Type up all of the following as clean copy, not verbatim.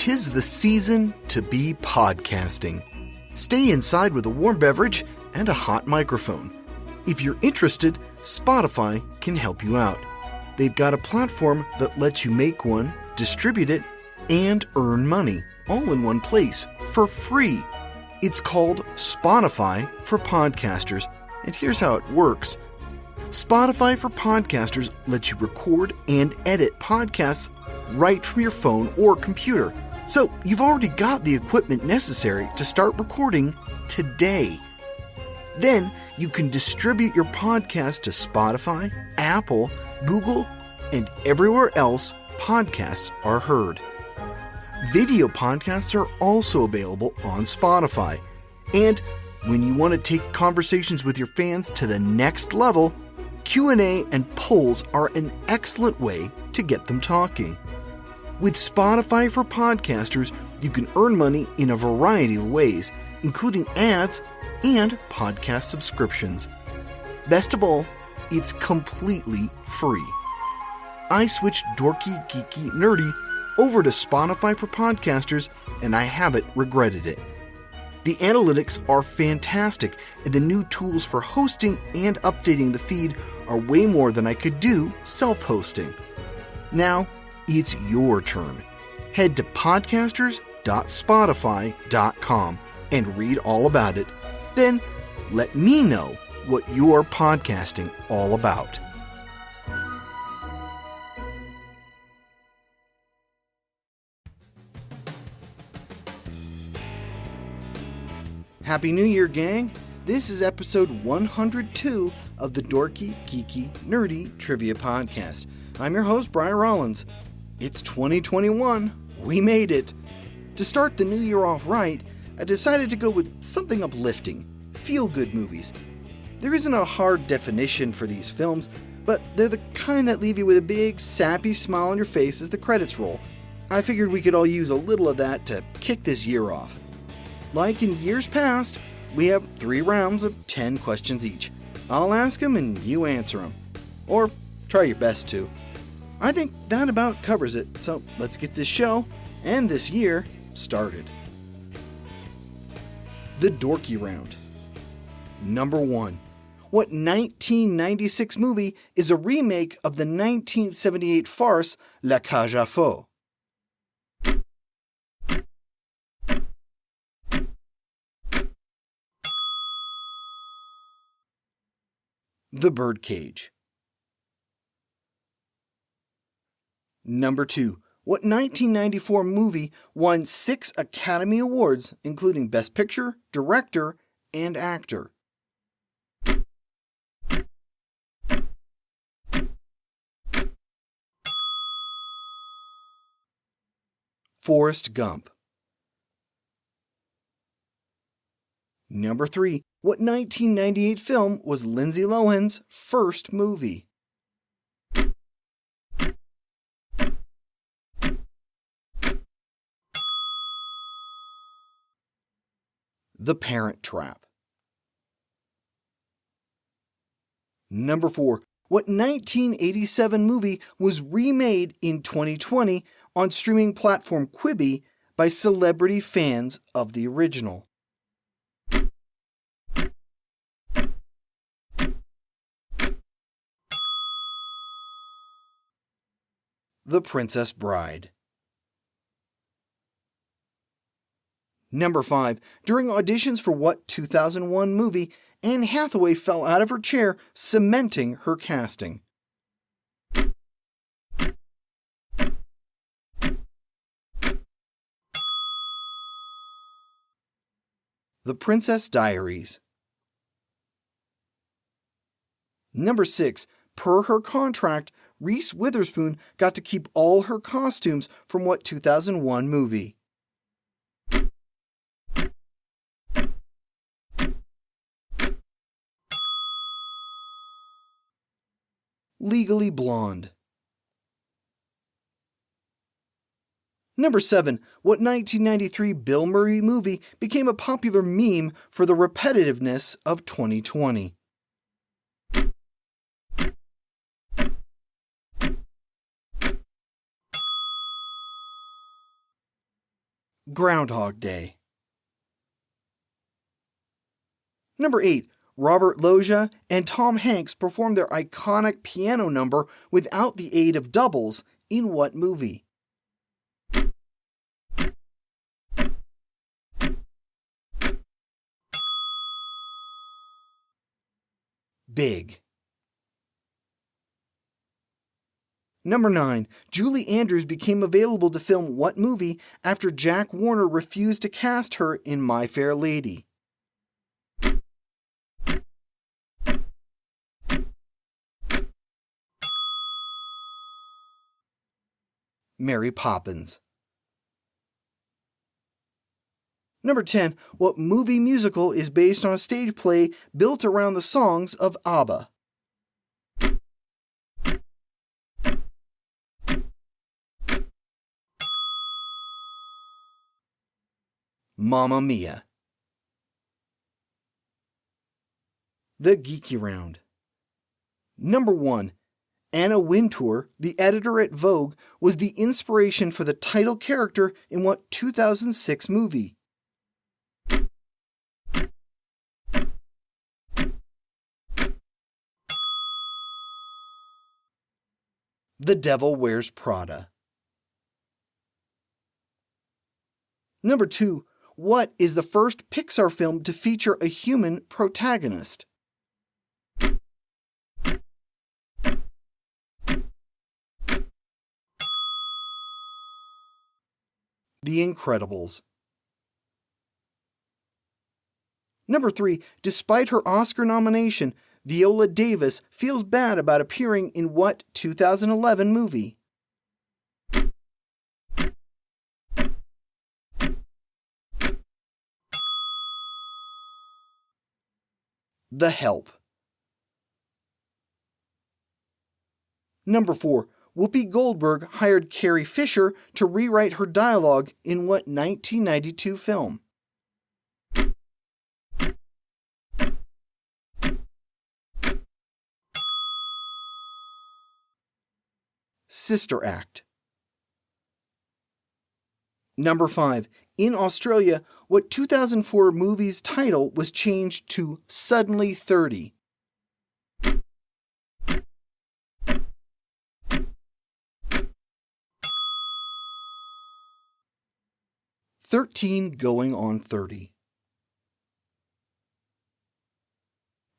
'Tis the season to be podcasting. Stay inside with a warm beverage and a hot microphone. If you're interested, Spotify can help you out. They've got a platform that lets you make one, distribute it, and earn money all in one place for free. It's called Spotify for Podcasters, and here's how it works. Spotify for Podcasters lets you record and edit podcasts right from your phone or computer. So you've already got the equipment necessary to start recording today. Then you can distribute your podcast to Spotify, Apple, Google, and everywhere else podcasts are heard. Video podcasts are also available on Spotify. And when you want to take conversations with your fans to the next level, Q&A and polls are an excellent way to get them talking. With Spotify for Podcasters, you can earn money in a variety of ways, including ads and podcast subscriptions. Best of all, it's completely free. I switched Dorky, Geeky, Nerdy over to Spotify for Podcasters, and I haven't regretted it. The analytics are fantastic, and the new tools for hosting and updating the feed are way more than I could do self-hosting. Now, it's your turn. Head to podcasters.spotify.com and read all about it. Then, let me know what you're podcasting all about. Happy New Year, gang! This is episode 102 of the Dorky, Geeky, Nerdy Trivia Podcast. I'm your host, Brian Rollins. It's 2021. We made it. To start the new year off right, I decided to go with something uplifting, feel-good movies. There isn't a hard definition for these films, but they're the kind that leave you with a big, sappy smile on your face as the credits roll. I figured we could all use a little of that to kick this year off. Like in years past, we have 3 rounds of 10 questions each. I'll ask them and you answer them. Or try your best to. I think that about covers it, so let's get this show, and this year, started. The Dorky Round. Number 1. What 1996 movie is a remake of the 1978 farce La Cage aux Folles? The Birdcage. Number 2. What 1994 movie won 6 Academy Awards, including Best Picture, Director, and Actor? Forrest Gump. Number 3. What 1998 film was Lindsay Lohan's first movie? The Parent Trap. Number 4. What 1987 movie was remade in 2020 on streaming platform Quibi by celebrity fans of the original? The Princess Bride. Number 5. During auditions for what 2001 movie, Anne Hathaway fell out of her chair, cementing her casting? The Princess Diaries. Number 6. Per her contract, Reese Witherspoon got to keep all her costumes from what 2001 movie? Legally Blonde. Number 7. What 1993 Bill Murray movie became a popular meme for the repetitiveness of 2020? Groundhog Day. Number 8. Robert Loggia and Tom Hanks performed their iconic piano number without the aid of doubles in what movie? Big. Number 9. Julie Andrews became available to film what movie after Jack Warner refused to cast her in My Fair Lady? Mary Poppins. Number 10. What movie musical is based on a stage play built around the songs of ABBA? Mamma Mia. The Geeky Round. Number 1. Anna Wintour, the editor at Vogue, was the inspiration for the title character in what 2006 movie? The Devil Wears Prada. Number 2. What is the first Pixar film to feature a human protagonist? The Incredibles. Number 3. Despite her Oscar nomination, Viola Davis feels bad about appearing in what 2011 movie? The Help. Number 4. Whoopi Goldberg hired Carrie Fisher to rewrite her dialogue in what 1992 film? Sister Act. Number 5. In Australia, what 2004 movie's title was changed to Suddenly 30? "13 Going on 30.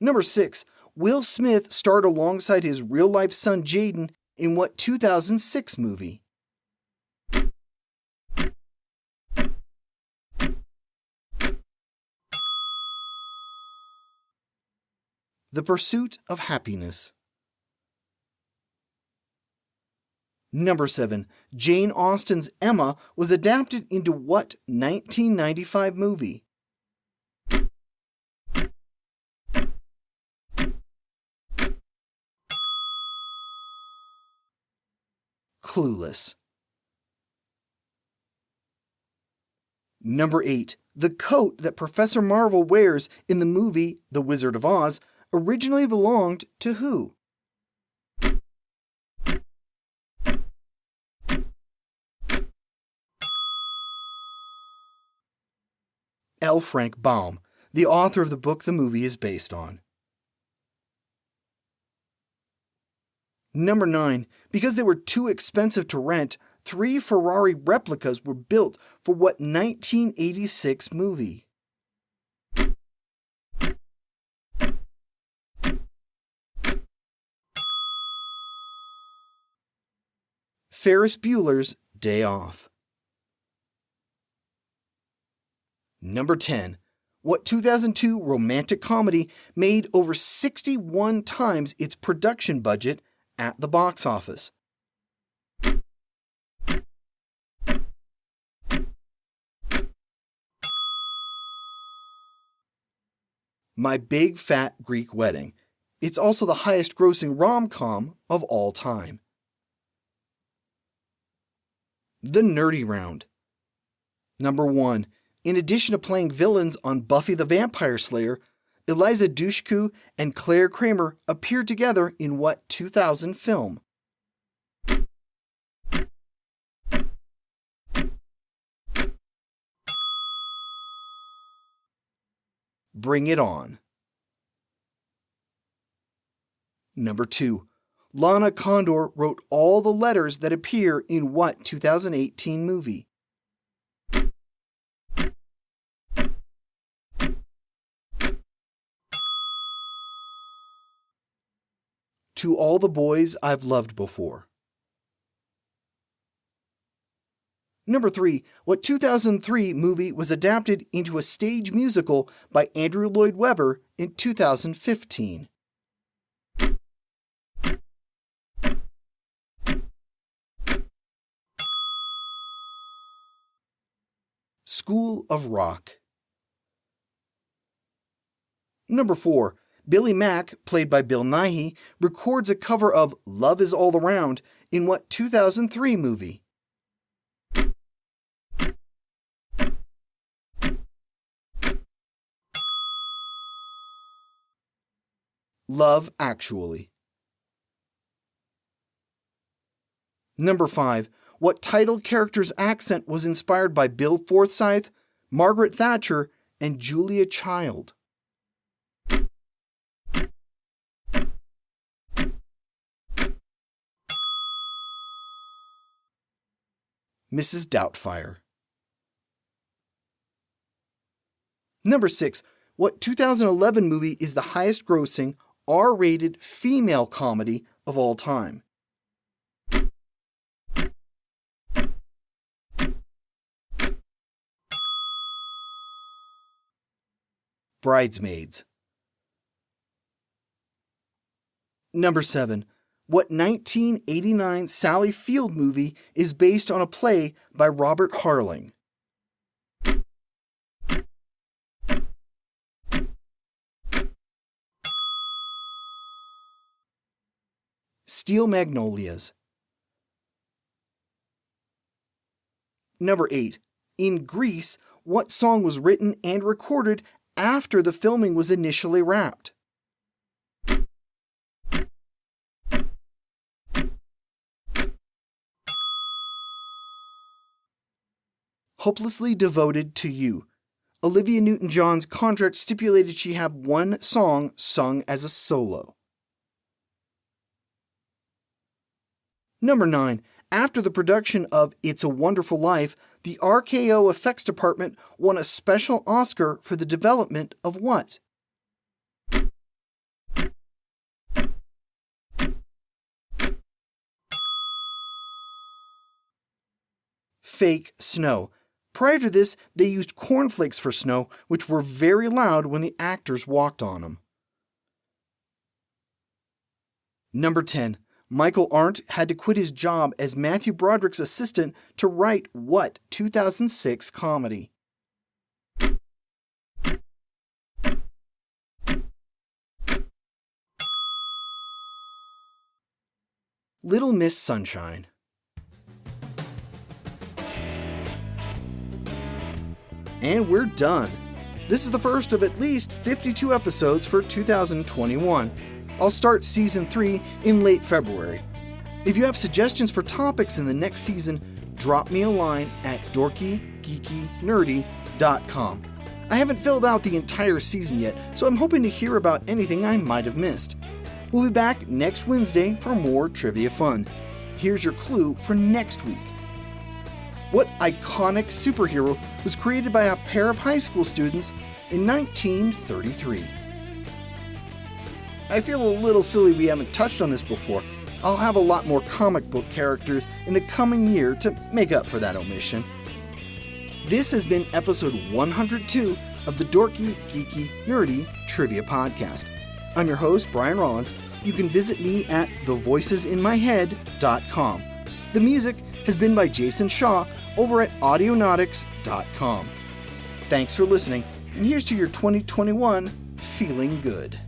Number 6. Will Smith starred alongside his real-life son Jaden in what 2006 movie? The Pursuit of Happiness. Number 7. Jane Austen's Emma was adapted into what 1995 movie? Clueless. Number 8. The coat that Professor Marvel wears in the movie The Wizard of Oz originally belonged to who? L. Frank Baum, the author of the book the movie is based on. Number 9. Because they were too expensive to rent, 3 Ferrari replicas were built for what 1986 movie? Ferris Bueller's Day Off. Number 10. What 2002 romantic comedy made over 61 times its production budget at the box office? My Big Fat Greek Wedding. It's also the highest grossing rom-com of all time. The Nerdy Round. Number 1. In addition to playing villains on Buffy the Vampire Slayer, Eliza Dushku and Claire Kramer appeared together in what 2000 film? Bring It On. Number 2. Lana Condor wrote all the letters that appear in what 2018 movie? To All the Boys I've Loved Before. Number 3. What 2003 movie was adapted into a stage musical by Andrew Lloyd Webber in 2015? School of Rock. Number 4. Billy Mack, played by Bill Nighy, records a cover of Love Is All Around in what 2003 movie? Love Actually. Number 5. What title character's accent was inspired by Bill Forsyth, Margaret Thatcher, and Julia Child? Mrs. Doubtfire. Number 6. What 2011 movie is the highest-grossing R-rated female comedy of all time? Bridesmaids. Number 7. What 1989 Sally Field movie is based on a play by Robert Harling? Steel Magnolias. Number 8. In Greece, what song was written and recorded after the filming was initially wrapped? Hopelessly Devoted to You. Olivia Newton-John's contract stipulated she have one song sung as a solo. Number 9. After the production of It's a Wonderful Life, the RKO effects department won a special Oscar for the development of what? Fake snow. Prior to this, they used cornflakes for snow, which were very loud when the actors walked on them. Number 10. Michael Arndt had to quit his job as Matthew Broderick's assistant to write what 2006 comedy? Little Miss Sunshine. And we're done. This is the first of at least 52 episodes for 2021. I'll start Season 3 in late February. If you have suggestions for topics in the next season, drop me a line at dorkygeekynerdy.com. I haven't filled out the entire season yet, so I'm hoping to hear about anything I might have missed. We'll be back next Wednesday for more trivia fun. Here's your clue for next week. What iconic superhero was created by a pair of high school students in 1933? I feel a little silly we haven't touched on this before. I'll have a lot more comic book characters in the coming year to make up for that omission. This has been episode 102 of the Dorky, Geeky, Nerdy Trivia Podcast. I'm your host, Brian Rollins. You can visit me at thevoicesinmyhead.com. The music has been by Jason Shaw over at audionautics.com. Thanks for listening, and here's to your 2021 feeling good.